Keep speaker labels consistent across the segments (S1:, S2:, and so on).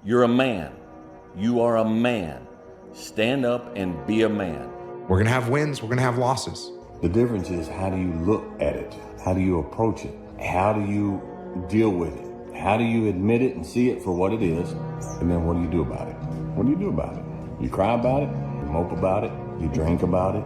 S1: You're a man. You are a man. Stand up and be a man.
S2: We're going to have wins. We're going to have losses.
S3: The difference is, how do you look at it? How do you approach it? How do you deal with it? How do you admit it and see it for what it is? And then what do you do about it? What do you do about it? You cry about it, you mope about it, you drink about it,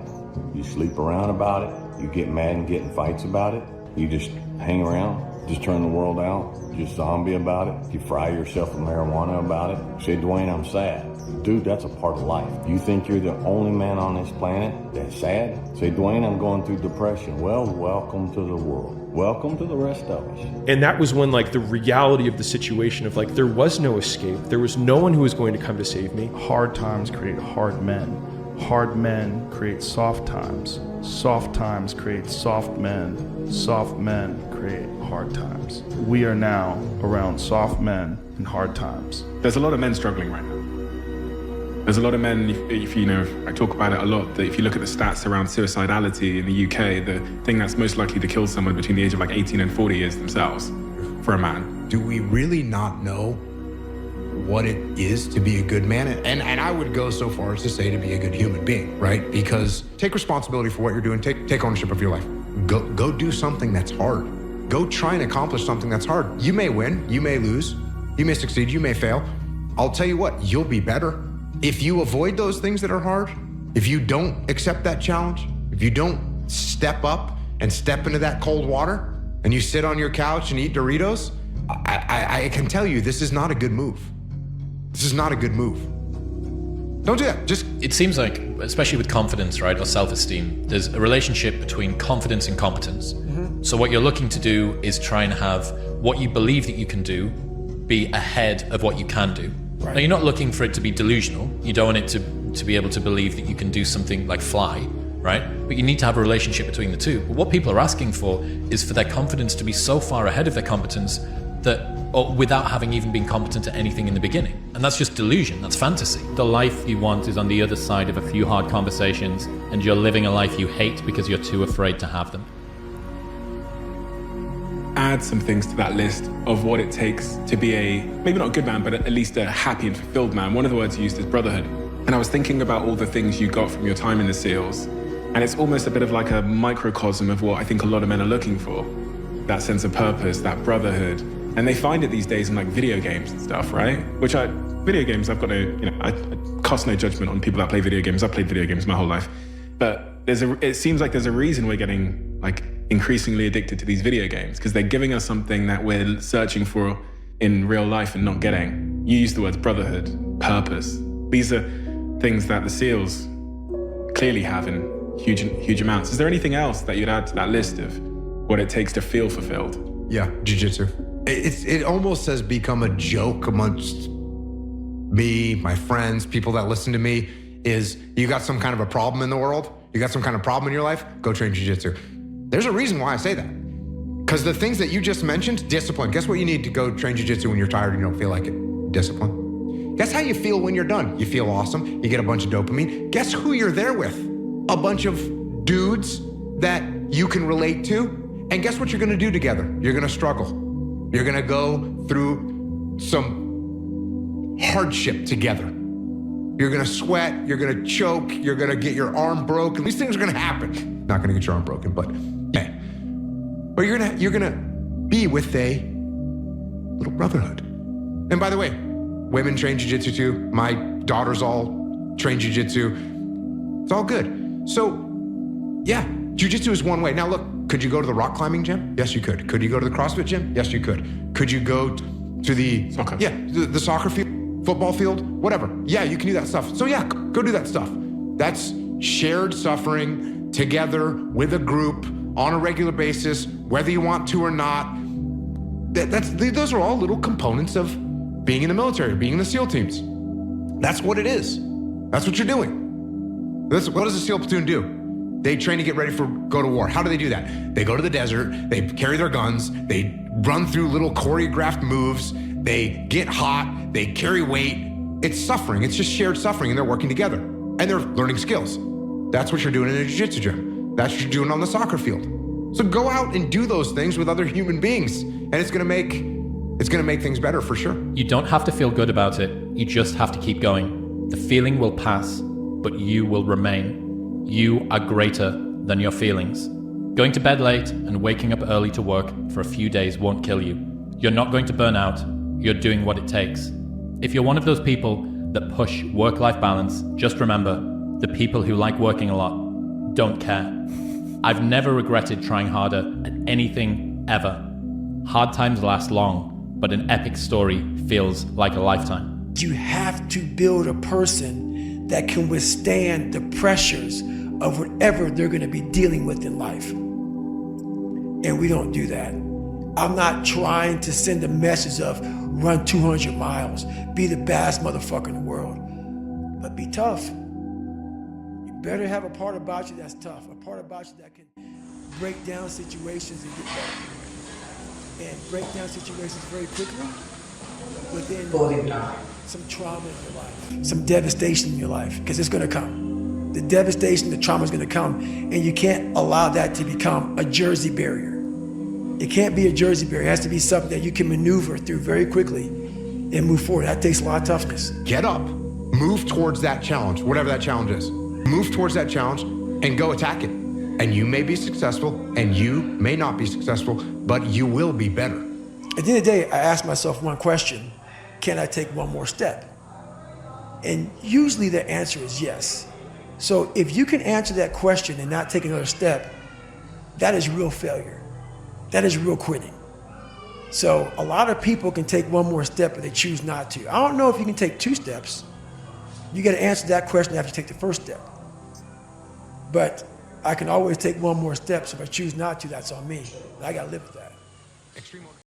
S3: you sleep around about it, you get mad and get in fights about it, you just hang around, just turn the world out, just zombie about it, you fry yourself with marijuana about it, say, Dwayne, I'm sad. Dude, that's a part of life. You think you're the only man on this planet that's sad? Say, Dwayne, I'm going through depression. Well, welcome to the world. Welcome to the rest of us.
S4: And that was when, like, the reality of the situation of, like, there was no escape. There was no one who was going to come to save me.
S5: Hard times create hard men. Hard men create soft times. Soft times create soft men. Soft men create hard times. We are now around soft men and hard times.
S6: There's a lot of men struggling right now. There's a lot of men, if you know, I talk about it a lot, that if you look at the stats around suicidality in the UK, the thing that's most likely to kill someone between the age of like 18 and 40 is themselves, for a man.
S2: Do we really not know what it is to be a good man? And I would go so far as to say to be a good human being, right? Because take responsibility for what you're doing, take ownership of your life. Go do something that's hard. Go try and accomplish something that's hard. You may win, you may lose, you may succeed, you may fail. I'll tell you what, you'll be better. If you avoid those things that are hard, if you don't accept that challenge, if you don't step up and step into that cold water, and you sit on your couch and eat Doritos, I can tell you this is not a good move. This is not a good move. Don't do that.
S7: It seems like, especially with confidence, right, or self-esteem, there's a relationship between confidence and competence. Mm-hmm. So what you're looking to do is try and have what you believe that you can do be ahead of what you can do. Right. Now, you're not looking for it to be delusional. You don't want it to be able to believe that you can do something like fly, right? But you need to have a relationship between the two. But what people are asking for is for their confidence to be so far ahead of their competence or without having even been competent at anything in the beginning. And that's just delusion, that's fantasy.
S8: The life you want is on the other side of a few hard conversations, and you're living a life you hate because you're too afraid to have them.
S6: Add some things to that list of what it takes to be a, maybe not a good man, but at least a happy and fulfilled man. One of the words you used is brotherhood. And I was thinking about all the things you got from your time in the SEALs. And it's almost a bit of like a microcosm of what I think a lot of men are looking for. That sense of purpose, that brotherhood. And they find it these days in like video games and stuff, right? Video games, I've got I cast no judgment on people that play video games. I've played video games my whole life. But it seems like there's a reason we're getting like increasingly addicted to these video games, because they're giving us something that we're searching for in real life and not getting. You used the words brotherhood, purpose. These are things that the SEALs clearly have in huge amounts. Is there anything else that you'd add to that list of what it takes to feel fulfilled?
S2: Yeah, jiu-jitsu. It almost has become a joke amongst me, my friends, people that listen to me, is you got some kind of a problem in the world, you got some kind of problem in your life, go train jiu-jitsu. There's a reason why I say that. Because the things that you just mentioned, discipline. Guess what you need to go train jiu-jitsu when you're tired and you don't feel like it? Discipline. Guess how you feel when you're done? You feel awesome, you get a bunch of dopamine. Guess who you're there with? A bunch of dudes that you can relate to. And guess what you're gonna do together? You're gonna struggle. You're gonna go through some hardship together. You're gonna sweat, you're gonna choke, you're gonna get your arm broken. These things are gonna happen. Not gonna get your arm broken, but yeah. But you're gonna be with a little brotherhood. And by the way, women train jiu-jitsu too. My daughters all train jiu-jitsu. It's all good. So yeah, jiu-jitsu is one way. Now look, could you go to the rock climbing gym? Yes, you could. Could you go to the CrossFit gym? Yes, you could. Could you go to the
S6: soccer?
S2: Yeah, the soccer field, football field, whatever. Yeah, you can do that stuff. So yeah, go do that stuff. That's shared suffering together with a group on a regular basis, whether you want to or not. Those are all little components of being in the military, being in the SEAL teams. That's what it is. That's what you're doing. What does a SEAL platoon do? They train to get ready for go to war. How do they do that? They go to the desert, they carry their guns, they run through little choreographed moves, they get hot, they carry weight. It's suffering, it's just shared suffering, and they're working together. And they're learning skills. That's what you're doing in a jiu-jitsu gym. That's what you're doing on the soccer field. So go out and do those things with other human beings, and it's gonna make It's going to make things better for sure.
S8: You don't have to feel good about it. You just have to keep going. The feeling will pass, but you will remain. You are greater than your feelings. Going to bed late and waking up early to work for a few days won't kill you. You're not going to burn out. You're doing what it takes. If you're one of those people that push work-life balance, just remember, the people who like working a lot don't care. I've never regretted trying harder at anything ever. Hard times last long, but an epic story feels like a lifetime.
S9: You have to build a person that can withstand the pressures of whatever they're going to be dealing with in life. And we don't do that. I'm not trying to send a message of run 200 miles, be the baddest motherfucker in the world, but be tough. You better have a part about you that's tough, a part about you that can break down situations and get better. And break down situations very quickly within some trauma in your life, some devastation in your life, because it's gonna come. The devastation, the trauma is gonna come, and you can't allow that to become a Jersey barrier. It can't be a Jersey barrier. It has to be something that you can maneuver through very quickly and move forward. That takes a lot of toughness.
S2: Get up, move towards that challenge, whatever that challenge is. Move towards that challenge and go attack it. And you may be successful and you may not be successful, but you will be better.
S9: At the end of the day, I ask myself one question: can I take one more step? And usually the answer is yes. So if you can answer that question and not take another step, that is real failure. That is real quitting. So a lot of people can take one more step, but they choose not to. I don't know if you can take 2 steps. You got to answer that question after you take the first step. But I can always take one more step, so if I choose not to, that's on me. I got to live with that.